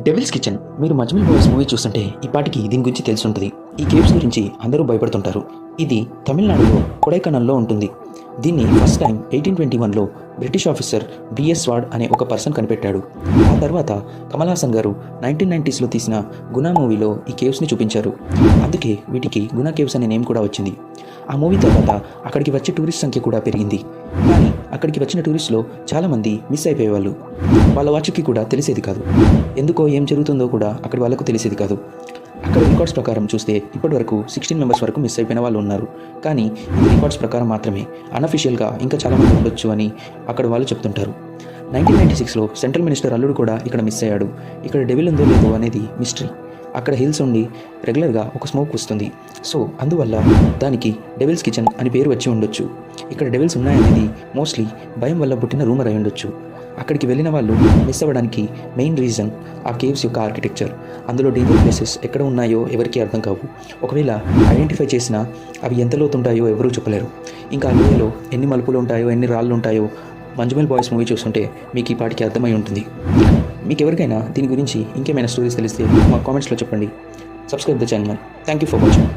Devils kitchen. మీరు మజ్మల్ boys movie చూస్తుంటే ఈ పాటికి దీని గురించి తెలిసి ఉంటుంది. ఈ కేవ్స్ గురించి అందరూ భయపడుతుంటారు. ఇది తమిళనాడులో కొడైకనాల్లో ఉంటుంది. దీన్ని ఫస్ట్ టైం 1821లో బ్రిటిష్ ఆఫీసర్ బిఎస్ వార్డ్ అనే ఒక పర్సన్ కనిపెట్టాడు. ఆ తర్వాత కమల్ హాసన్ గారు 1990స్లో తీసిన గునా మూవీలో ఈ కేవ్స్ని చూపించారు. అందుకే వీటికి గునా కేవ్స్ అనే నేమ్ కూడా వచ్చింది. ఆ మూవీ తర్వాత అక్కడికి వచ్చే టూరిస్ట్ సంఖ్య కూడా పెరిగింది. కానీ అక్కడికి వచ్చిన టూరిస్టులో చాలామంది మిస్ అయిపోయేవాళ్ళు. వాళ్ళ వాచ్కి కూడా తెలిసేది కాదు. ఎందుకో ఏం జరుగుతుందో కూడా అక్కడి వాళ్ళకు తెలిసేది కాదు. అక్కడ రికార్డ్స్ ప్రకారం చూస్తే ఇప్పటి వరకు 16 మెంబర్స్ వరకు మిస్ అయిపోయిన వాళ్ళు ఉన్నారు. కానీ ఇది రికార్డ్స్ ప్రకారం మాత్రమే. అన్అఫిషియల్గా ఇంకా చాలామంది ఉండొచ్చు అని అక్కడ వాళ్ళు చెప్తుంటారు. 1996లో సెంట్రల్ మినిస్టర్ అల్లుడు కూడా ఇక్కడ మిస్ అయ్యాడు. ఇక్కడ డెవిల్ ఉందో లేదో అనేది మిస్టరీ. అక్కడ హిల్స్ ఉండి రెగ్యులర్గా ఒక స్మోక్ వస్తుంది. సో అందువల్ల దానికి డెవిల్స్ కిచెన్ అని పేరు వచ్చి ఉండొచ్చు. ఇక్కడ డెవిల్స్ ఉన్నాయనేది మోస్ట్లీ భయం వల్ల పుట్టిన రూమర్ అయి ఉండొచ్చు. అక్కడికి వెళ్ళిన వాళ్ళు మిస్ అవ్వడానికి మెయిన్ రీజన్ ఆ కేవ్స్ యొక్క ఆర్కిటెక్చర్. అందులో డేంజర్ ప్లేసెస్ ఎక్కడ ఉన్నాయో ఎవరికీ అర్థం కావు. ఒకవేళ ఐడెంటిఫై చేసినా అవి ఎంత లోతుంటాయో ఎవరూ చెప్పలేరు. ఇంకా ఆ లోయలో ఎన్ని మలుపులు ఉంటాయో ఎన్ని రాళ్ళు ఉంటాయో మంజుమల్ బాయ్స్ మూవీ చూస్తుంటే మీకు ఈ పాటికి అర్థమై ఉంటుంది. మీకు ఎవరికైనా దీని గురించి ఇంకేమైనా స్టోరీస్ తెలిస్తే మా కామెంట్స్లో చెప్పండి. Subscribe the channel. Thank you for watching.